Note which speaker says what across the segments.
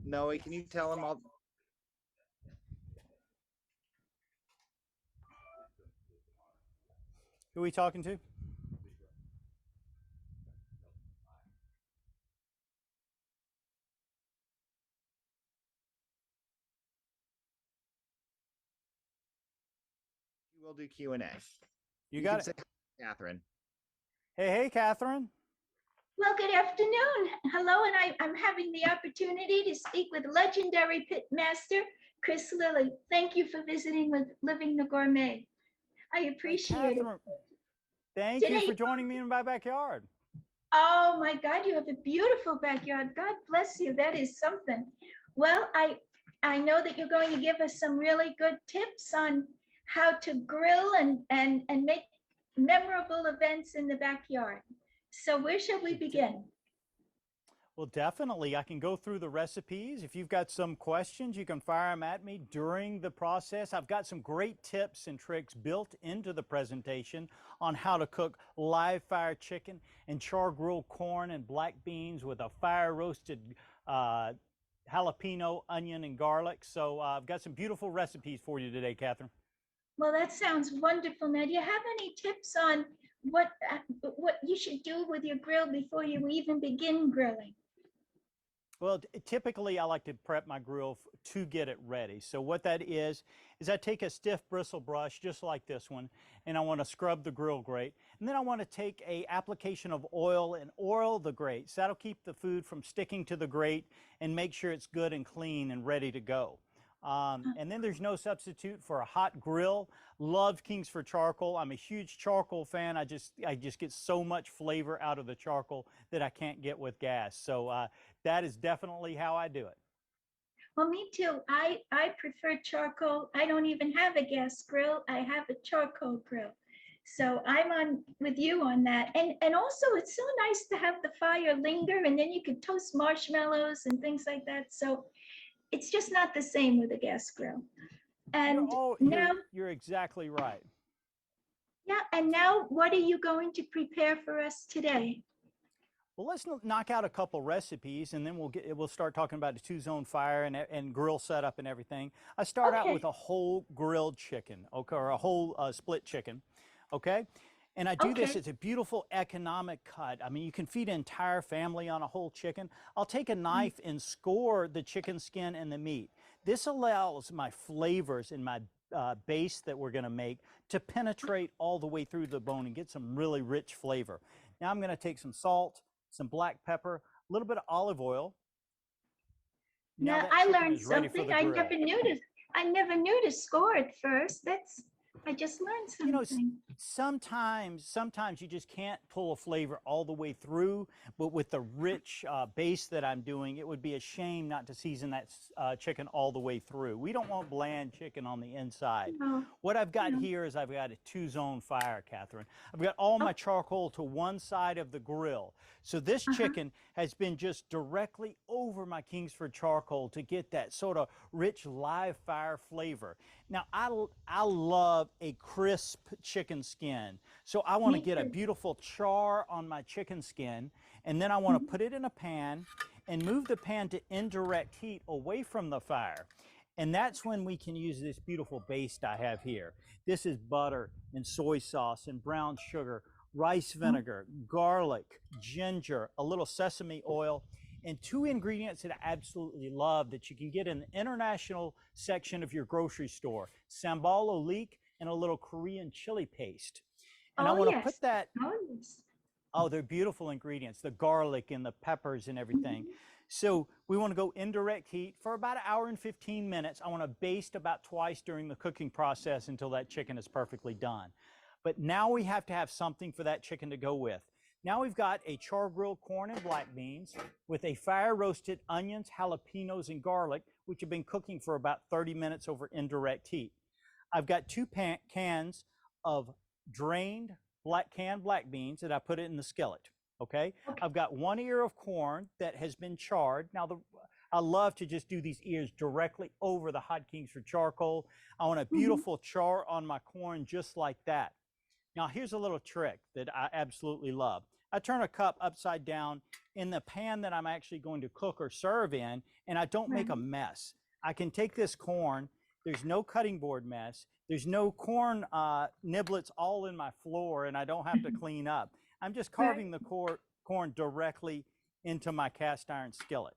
Speaker 1: Noe, can you tell him all?
Speaker 2: Who are we talking to?
Speaker 1: We'll do Q&A.
Speaker 2: You
Speaker 1: You
Speaker 2: got
Speaker 1: can
Speaker 2: it.
Speaker 1: say Catherine.
Speaker 2: Hey, Catherine.
Speaker 3: Well, good afternoon. Hello, and I'm having the opportunity to speak with legendary pitmaster Chris Lilly. Thank you for visiting with Living the Gourmet. I appreciate it.
Speaker 2: Catherine, thank you for joining me in my backyard.
Speaker 3: Oh my God, you have a beautiful backyard. God bless you. That is something. Well, I know that you're going to give us some really good tips on how to grill and make memorable events in the backyard. So where should we begin?
Speaker 2: Well, definitely. I can go through the recipes. If you've got some questions, you can fire them at me during the process. I've got some great tips and tricks built into the presentation on how to cook live fire chicken and char grilled corn and black beans with a fire roasted jalapeno, onion, and garlic. So I've got some beautiful recipes for you today, Catherine.
Speaker 3: Well, that sounds wonderful. Now, do you have any tips on what you should do with your grill before you even begin grilling?
Speaker 2: Well, typically I like to prep my grill to get it ready. So what that is I take a stiff bristle brush just like this one, and I want to scrub the grill grate. And then I want to take a application of oil and oil the grate. So that'll keep the food from sticking to the grate and make sure it's good and clean and ready to go. And then there's no substitute for a hot grill. Love Kingsford charcoal. I'm a huge charcoal fan. I just get so much flavor out of the charcoal that I can't get with gas. So that is definitely how I do it.
Speaker 3: Well, me too. I prefer charcoal. I don't even have a gas grill. I have a charcoal grill. So I'm on with you on that. And also it's so nice to have the fire linger, and then you can toast marshmallows and things like that. So it's just not the same with a gas grill. And
Speaker 2: you're exactly right.
Speaker 3: Yeah, and now what are you going to prepare for us today?
Speaker 2: Well, let's knock out a couple recipes, and then we'll start talking about the two-zone fire and grill setup and everything. I start out with a whole grilled chicken, okay, or a whole split chicken, okay? And I do this, it's a beautiful economic cut. I mean, you can feed an entire family on a whole chicken. I'll take a knife and score the chicken skin and the meat. This allows my flavors and my base that we're gonna make to penetrate all the way through the bone and get some really rich flavor. Now I'm gonna take some salt, some black pepper, a little bit of olive oil.
Speaker 3: Now I learned something. I never knew to score it first. I just learned something.
Speaker 2: You know, sometimes you just can't pull a flavor all the way through, but with the rich base that I'm doing, it would be a shame not to season that chicken all the way through. We don't want bland chicken on the inside.
Speaker 3: No.
Speaker 2: What I've got here is I've got a two-zone fire, Catherine. I've got all my charcoal to one side of the grill. So this chicken has been just directly over my Kingsford charcoal to get that sort of rich live fire flavor. Now, I love a crisp chicken skin. So I want to get a beautiful char on my chicken skin, and then I want to put it in a pan and move the pan to indirect heat away from the fire. And that's when we can use this beautiful baste I have here. This is butter and soy sauce and brown sugar, rice vinegar, garlic, ginger, a little sesame oil, and two ingredients that I absolutely love that you can get in the international section of your grocery store: sambal olik and a little Korean chili paste. And I want to put that, they're beautiful ingredients, the garlic and the peppers and everything. So we want to go indirect heat for about 1 hour and 15 minutes. I want to baste about twice during the cooking process until that chicken is perfectly done. But now we have to have something for that chicken to go with. Now we've got a char grilled corn and black beans with a fire roasted onions, jalapenos, and garlic, which have been cooking for about 30 minutes over indirect heat. I've got 2 cans of drained canned black beans that I put in the skillet, okay? I've got 1 ear of corn that has been charred. Now, I love to just do these ears directly over the hot Kingsford charcoal. I want a beautiful char on my corn just like that. Now, here's a little trick that I absolutely love. I turn a cup upside down in the pan that I'm actually going to cook or serve in, and I don't make a
Speaker 3: Right.
Speaker 2: mess. I can take this corn. There's no cutting board mess. There's no corn niblets all in my floor, and I don't have to clean up. I'm just
Speaker 3: Right.
Speaker 2: carving the corn directly into my cast iron skillet.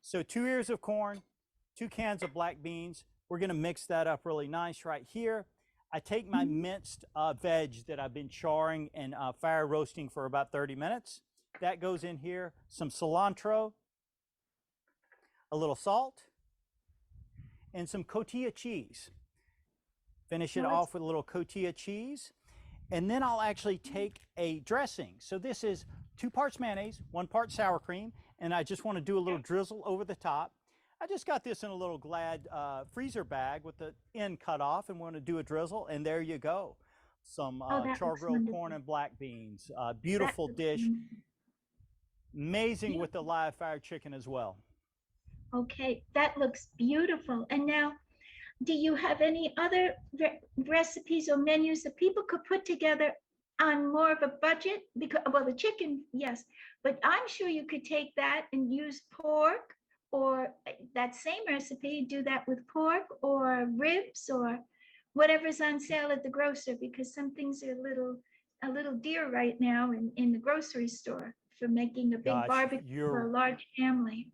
Speaker 2: So 2 ears of corn, 2 cans of black beans. We're going to mix that up really nice right here. I take my minced veg that I've been charring and fire roasting for about 30 minutes. That goes in here. Some cilantro, a little salt, and some cotija cheese. Finish it off with a little cotija cheese. And then I'll actually take a dressing. So this is 2 parts mayonnaise, 1 part sour cream, and I just want to do a little drizzle over the top. I just got this in a little Glad freezer bag with the end cut off, and want to do a drizzle, and there you go. Some char grilled corn and black beans. Beautiful dish. Amazing with the live fire chicken as well.
Speaker 3: Okay, that looks beautiful. And now, do you have any other recipes or menus that people could put together on more of a budget? Because, well, the chicken, yes, but I'm sure you could take that and use pork, or that same recipe, do that with pork or ribs or whatever's on sale at the grocer, because some things are a little dear right now in the grocery store for making a big
Speaker 2: Gosh,
Speaker 3: barbecue for a large family.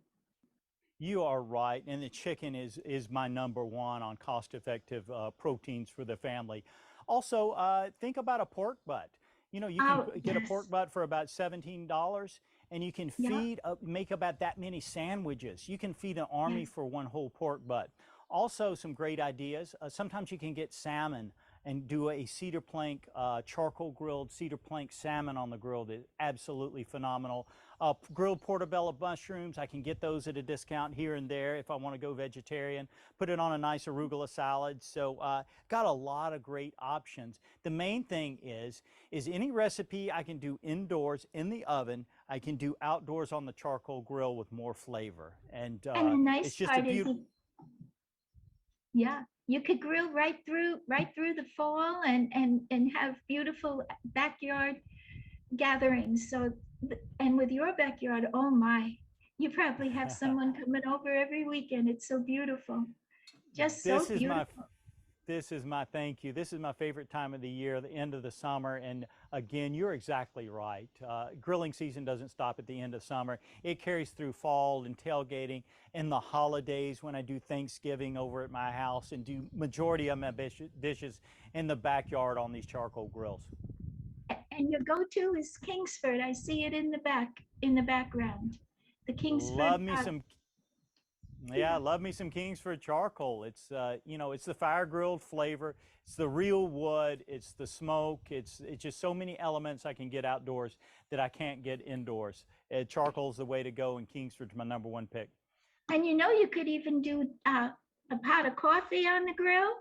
Speaker 2: You are right, and the chicken is my number one on cost-effective proteins for the family. Also, think about a pork butt. You know, you can get a pork butt for about $17, and you can feed make about that many sandwiches. You can feed an army for one whole pork butt. Also, some great ideas. Sometimes you can get salmon and do a cedar plank, charcoal grilled cedar plank salmon on the grill. That's absolutely phenomenal. Grilled portobello mushrooms, I can get those at a discount here and there if I want to go vegetarian. Put it on a nice arugula salad. So got a lot of great options. The main thing is any recipe I can do indoors in the oven, I can do outdoors on the charcoal grill with more flavor. And
Speaker 3: the nice
Speaker 2: it's just
Speaker 3: part
Speaker 2: a beautiful.
Speaker 3: Yeah, you could grill right through the fall and have beautiful backyard gatherings. So, and with your backyard, oh my, you probably have someone coming over every weekend. It's so beautiful, just so beautiful.
Speaker 2: This is my thank you. This is my favorite time of the year, the end of the summer. And again, you're exactly right. Grilling season doesn't stop at the end of summer. It carries through fall and tailgating and the holidays when I do Thanksgiving over at my house and do majority of my dishes in the backyard on these charcoal grills.
Speaker 3: And your go-to is Kingsford. I see it in the background. The Kingsford.
Speaker 2: Love me some. Yeah, love me some Kingsford charcoal. It's you know, it's the fire grilled flavor. It's the real wood. It's the smoke. It's just so many elements I can get outdoors that I can't get indoors. Charcoal is the way to go, and Kingsford's my number one pick.
Speaker 3: And you know, you could even do a pot of coffee on the grill,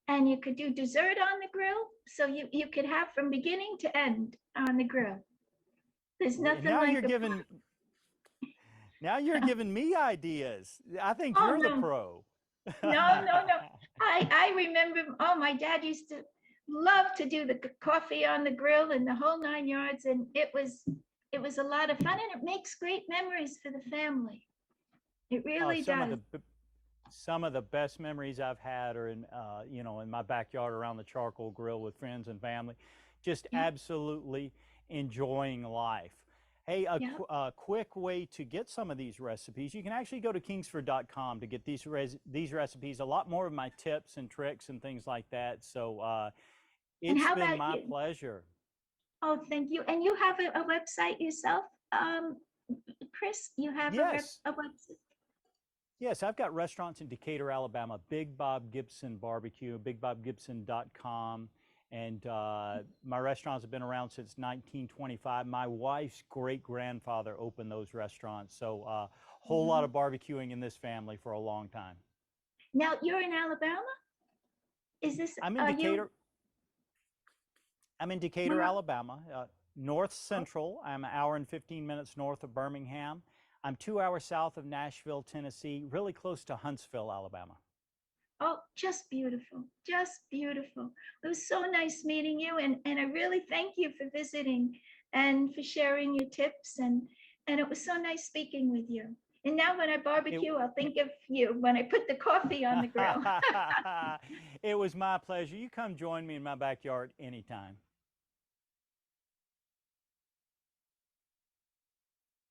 Speaker 3: and you could do dessert on the grill. So you could have from beginning to end on the grill. There's nothing
Speaker 2: now
Speaker 3: like
Speaker 2: you're giving. Now you're giving me ideas. I think you're the pro.
Speaker 3: No. I remember, my dad used to love to do the coffee on the grill and the whole 9 yards. And it was a lot of fun, and it makes great memories for the family. It really does.
Speaker 2: Some of the best memories I've had are in, you know, in my backyard around the charcoal grill with friends and family. Just absolutely enjoying life. Hey, a quick way to get some of these recipes, you can actually go to kingsford.com to get these recipes, a lot more of my tips and tricks and things like that. So it's been my pleasure.
Speaker 3: Oh, thank you. And you have a website yourself, Chris? You have a website?
Speaker 2: Yes, I've got restaurants in Decatur, Alabama, Big Bob Gibson Barbecue, bigbobgibson.com. And my restaurants have been around since 1925. My wife's great-grandfather opened those restaurants. So a whole lot of barbecuing in this family for a long time.
Speaker 3: Now, you're in Alabama? Is this?
Speaker 2: I'm in Decatur. I'm in Decatur, Alabama, north central. I'm an hour and 15 minutes north of Birmingham. I'm 2 hours south of Nashville, Tennessee, really close to Huntsville, Alabama.
Speaker 3: Oh, just beautiful, just beautiful. It was so nice meeting you, and I really thank you for visiting and for sharing your tips. And it was so nice speaking with you. And now when I barbecue, I'll think of you when I put the coffee on the grill.
Speaker 2: It was my pleasure. You come join me in my backyard anytime.